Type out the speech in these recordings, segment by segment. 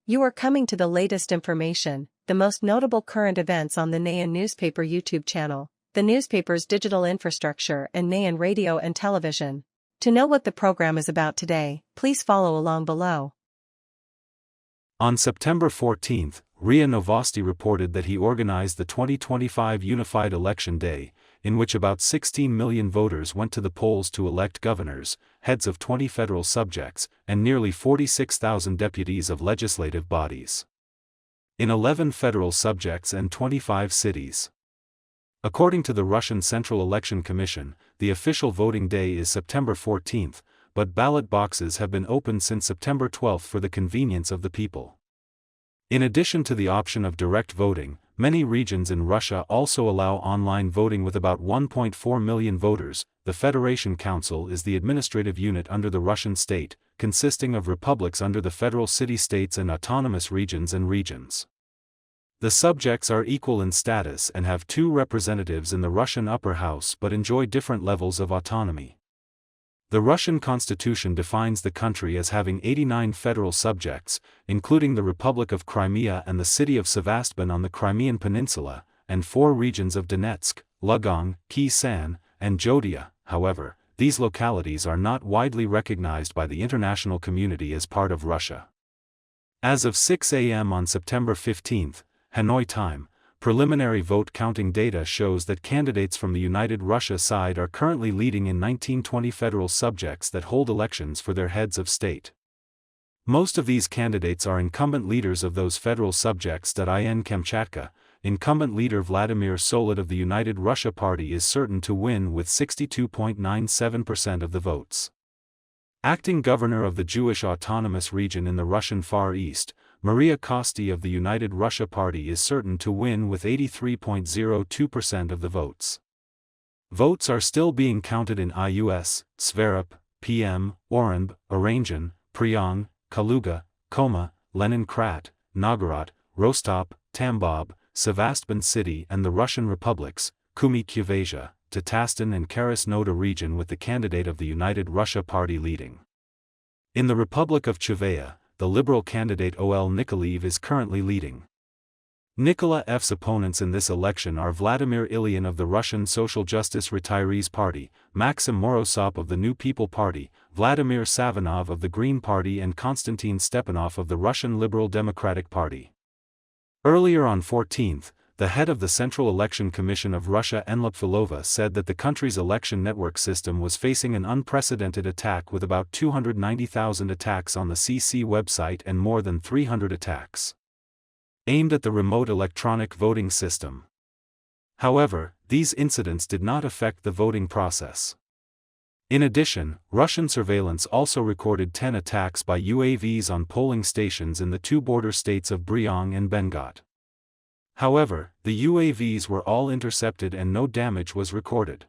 You are coming to the latest information, the most notable current events on the Nghe An Newspaper YouTube channel, the newspaper's digital infrastructure and Nghe An radio and television. To know what the program is about today, please follow along below. On September 14, RIA Novosti reported that he organized the 2025 Unified Election Day, in which about 16 million voters went to the polls to elect governors, heads of 20 federal subjects, and nearly 46,000 deputies of legislative bodies in 11 federal subjects and 25 cities. According to the Russian Central Election Commission, the official voting day is September 14, but ballot boxes have been opened since September 12 for the convenience of the people. In addition to the option of direct voting, many regions in Russia also allow online voting with about 1.4 million voters. The Federation Council is the administrative unit under the Russian state, consisting of republics under the federal city-states and autonomous regions and regions. The subjects are equal in status and have 2 representatives in the Russian upper house but enjoy different levels of autonomy. The Russian constitution defines the country as having 89 federal subjects, including the Republic of Crimea and the city of Sevastopol on the Crimean Peninsula, and 4 regions of Donetsk, Lugansk, Kherson, and Jodhia. However, these localities are not widely recognized by the international community as part of Russia. As of 6 a.m. on September 15, Hanoi time, preliminary vote counting data shows that candidates from the United Russia side are currently leading in 1920 federal subjects that hold elections for their heads of state. Most of these candidates are incumbent leaders of those federal subjects. In Kamchatka, incumbent leader Vladimir Solid of the United Russia Party is certain to win with 62.97% of the votes. Acting governor of the Jewish Autonomous Region in the Russian Far East, Maria Kosti of the United Russia Party is certain to win with 83.02% of the votes. Votes are still being counted in IUS, Svarop, PM, Orenb, Oranjan, Pryong, Kaluga, Koma, Leningrad, Novgorod, Rostov, Tambov, Sevastopol City and the Russian republics, Kumy Kuvazia, Tatarstan and Krasnodar region with the candidate of the United Russia Party leading. In the Republic of Chuvaya, the liberal candidate Ol Nikolaev is currently leading. Nikolaev's opponents in this election are Vladimir Ilyin of the Russian Social Justice Retirees Party, Maxim Morozov of the New People Party, Vladimir Savinov of the Green Party and Konstantin Stepanov of the Russian Liberal Democratic Party. Earlier on 14th, the head of the Central Election Commission of Russia Enla Pfilova said that the country's election network system was facing an unprecedented attack with about 290,000 attacks on the CC website and more than 300 attacks aimed at the remote electronic voting system. However, these incidents did not affect the voting process. In addition, Russian surveillance also recorded 10 attacks by UAVs on polling stations in the 2 border states of Bryansk and Belgorod. However, the UAVs were all intercepted and no damage was recorded.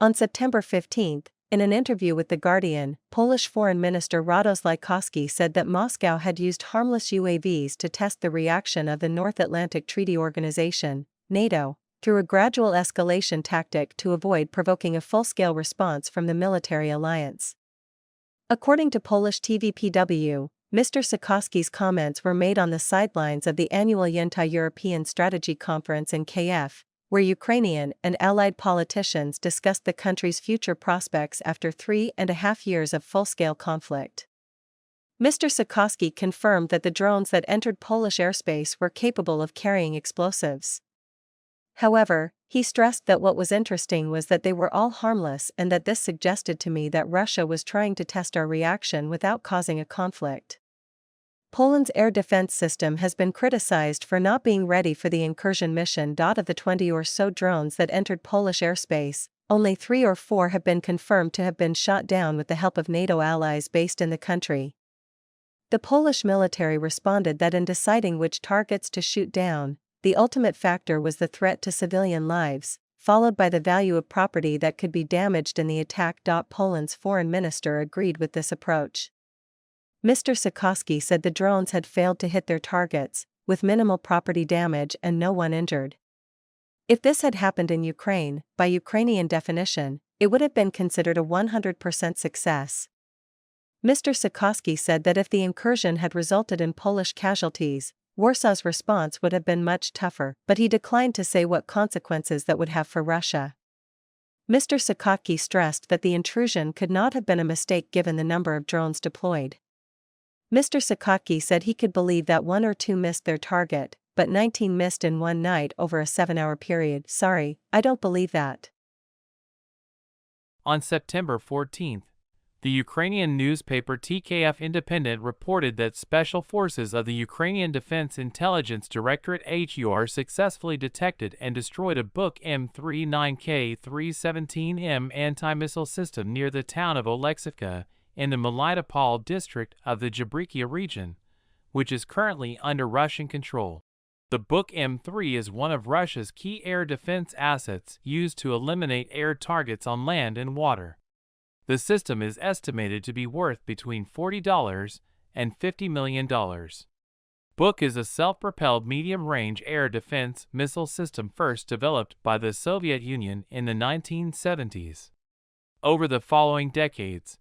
On September 15, in an interview with The Guardian, Polish Foreign Minister Radosz Lajkowski said that Moscow had used harmless UAVs to test the reaction of the North Atlantic Treaty Organization, NATO, through a gradual escalation tactic to avoid provoking a full-scale response from the military alliance. According to Polish TVPW, Mr. Sikowski's comments were made on the sidelines of the annual Yunta European Strategy Conference in Kiev, where Ukrainian and allied politicians discussed the country's future prospects after 3.5 years of full-scale conflict. Mr. Sikowski confirmed that the drones that entered Polish airspace were capable of carrying explosives. However, he stressed that what was interesting was that they were all harmless and that this suggested to me that Russia was trying to test our reaction without causing a conflict. Poland's air defense system has been criticized for not being ready for the incursion mission. Of the 20 or so drones that entered Polish airspace, only 3 or 4 have been confirmed to have been shot down with the help of NATO allies based in the country. The Polish military responded that in deciding which targets to shoot down, the ultimate factor was the threat to civilian lives, followed by the value of property that could be damaged in the attack. Poland's foreign minister agreed with this approach. Mr. Sikowski said the drones had failed to hit their targets, with minimal property damage and no one injured. If this had happened in Ukraine, by Ukrainian definition, it would have been considered a 100% success. Mr. Sikosky said that if the incursion had resulted in Polish casualties, Warsaw's response would have been much tougher, but he declined to say what consequences that would have for Russia. Mr. Sikosky stressed that the intrusion could not have been a mistake given the number of drones deployed. Mr. Sikosky said he could believe that 1 or 2 missed their target, but 19 missed in one night over a 7-hour period. Sorry, I don't believe that. On September 14th, the Ukrainian newspaper TKF Independent reported that Special Forces of the Ukrainian Defense Intelligence Directorate HUR successfully detected and destroyed a Buk M39K317M anti-missile system near the town of Oleksivka in the Melitopol district of the Jabrikia region, which is currently under Russian control. The Buk M3 is one of Russia's key air defense assets used to eliminate air targets on land and water. The system is estimated to be worth between $40 and $50 million. Buk is a self-propelled medium-range air defense missile system first developed by the Soviet Union in the 1970s. Over the following decades,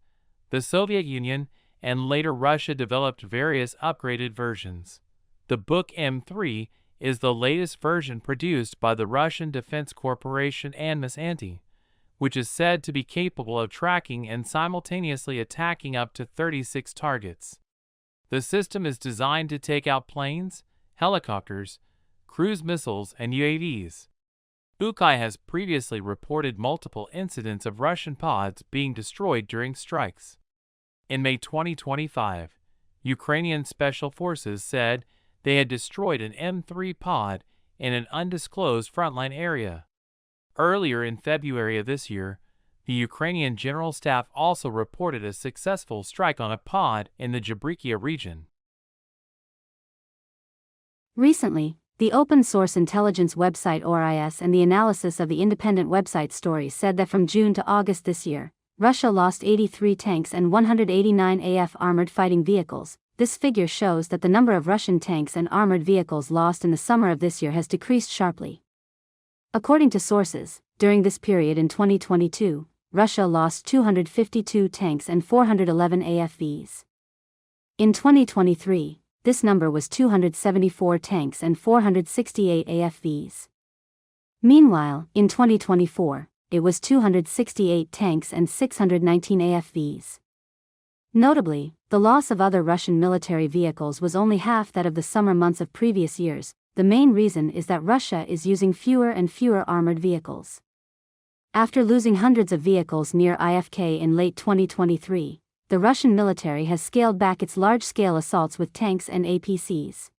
the Soviet Union and later Russia developed various upgraded versions. The Buk M3 is the latest version produced by the Russian Defense Corporation Anti, which is said to be capable of tracking and simultaneously attacking up to 36 targets. The system is designed to take out planes, helicopters, cruise missiles, and UAVs. Ukai has previously reported multiple incidents of Russian pods being destroyed during strikes. In May 2025, Ukrainian Special Forces said they had destroyed an M3 pod in an undisclosed frontline area. Earlier in February of this year, the Ukrainian General Staff also reported a successful strike on a pod in the Jabrikia region. Recently, the open-source intelligence website ORIS and the analysis of the independent website Story said that from June to August this year, Russia lost 83 tanks and 189 AF armored fighting vehicles. This figure shows that the number of Russian tanks and armored vehicles lost in the summer of this year has decreased sharply. According to sources, during this period in 2022, Russia lost 252 tanks and 411 AFVs. In 2023, this number was 274 tanks and 468 AFVs. Meanwhile, in 2024, it was 268 tanks and 619 AFVs. Notably, the loss of other Russian military vehicles was only half that of the summer months of previous years. The main reason is that Russia is using fewer and fewer armored vehicles. After losing hundreds of vehicles near IFK in late 2023, the Russian military has scaled back its large-scale assaults with tanks and APCs.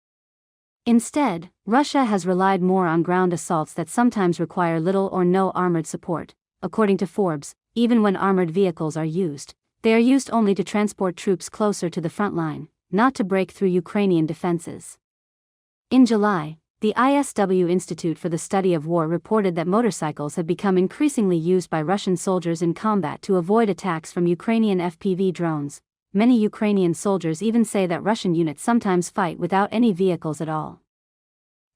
Instead, Russia has relied more on ground assaults that sometimes require little or no armored support. According to Forbes, even when armored vehicles are used, they are used only to transport troops closer to the front line, not to break through Ukrainian defenses. In July, the ISW Institute for the Study of War reported that motorcycles have become increasingly used by Russian soldiers in combat to avoid attacks from Ukrainian FPV drones. Many Ukrainian soldiers even say that Russian units sometimes fight without any vehicles at all.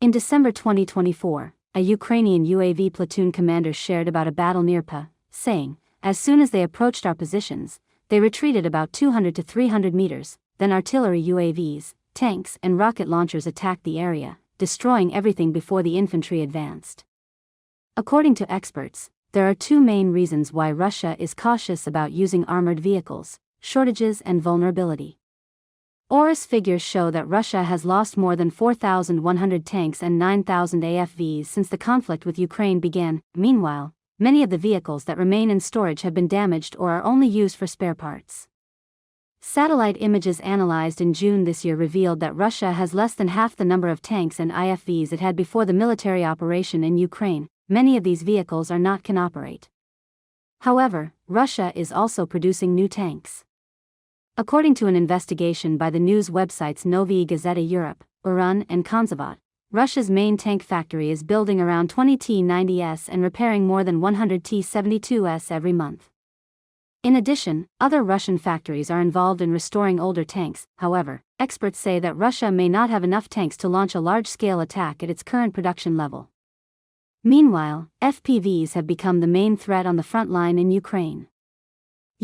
In December 2024, a Ukrainian UAV platoon commander shared about a battle near Pa, saying, "As soon as they approached our positions, they retreated about 200 to 300 meters, then artillery UAVs, tanks and rocket launchers attacked the area, destroying everything before the infantry advanced." According to experts, there are two main reasons why Russia is cautious about using armored vehicles: shortages and vulnerability. ORIS figures show that Russia has lost more than 4,100 tanks and 9,000 AFVs since the conflict with Ukraine began. Meanwhile, many of the vehicles that remain in storage have been damaged or are only used for spare parts. Satellite images analyzed in June this year revealed that Russia has less than half the number of tanks and IFVs it had before the military operation in Ukraine. Many of these vehicles are not can operate. However, Russia is also producing new tanks. According to an investigation by the news websites Novi Gazeta Europe, Urun and Konzavat, Russia's main tank factory is building around 20 T-90S and repairing more than 100 T-72S every month. In addition, other Russian factories are involved in restoring older tanks. However, experts say that Russia may not have enough tanks to launch a large-scale attack at its current production level. Meanwhile, FPVs have become the main threat on the front line in Ukraine.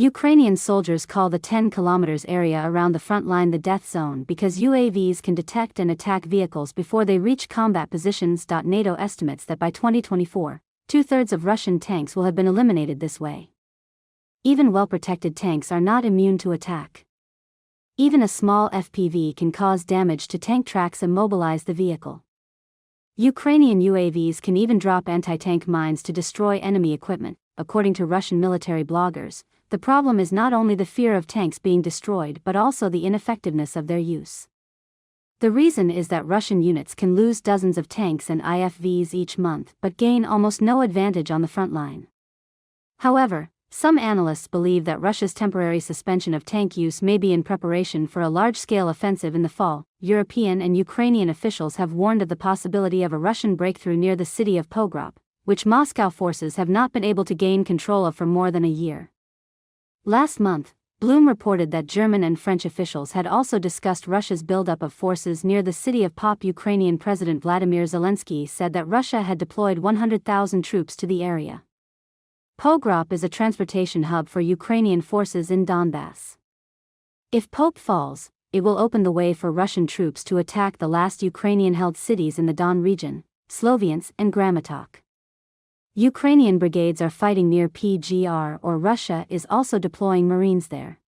Ukrainian soldiers call the 10 kilometers area around the front line the death zone because UAVs can detect and attack vehicles before they reach combat positions. NATO estimates that by 2024, two-thirds of Russian tanks will have been eliminated this way. Even well-protected tanks are not immune to attack. Even a small FPV can cause damage to tank tracks and immobilize the vehicle. Ukrainian UAVs can even drop anti-tank mines to destroy enemy equipment, according to Russian military bloggers. The problem is not only the fear of tanks being destroyed but also the ineffectiveness of their use. The reason is that Russian units can lose dozens of tanks and IFVs each month but gain almost no advantage on the front line. However, some analysts believe that Russia's temporary suspension of tank use may be in preparation for a large-scale offensive in the fall. European and Ukrainian officials have warned of the possibility of a Russian breakthrough near the city of Pograb, which Moscow forces have not been able to gain control of for more than a year. Last month, Bloom reported that German and French officials had also discussed Russia's buildup of forces near the city of Pop. Ukrainian President Vladimir Zelensky said that Russia had deployed 100,000 troops to the area. Pograb is a transportation hub for Ukrainian forces in Donbass. If Pope falls, it will open the way for Russian troops to attack the last Ukrainian-held cities in the Don region, Sloviansk and Gramatok. Ukrainian brigades are fighting near PGR, or Russia is also deploying Marines there.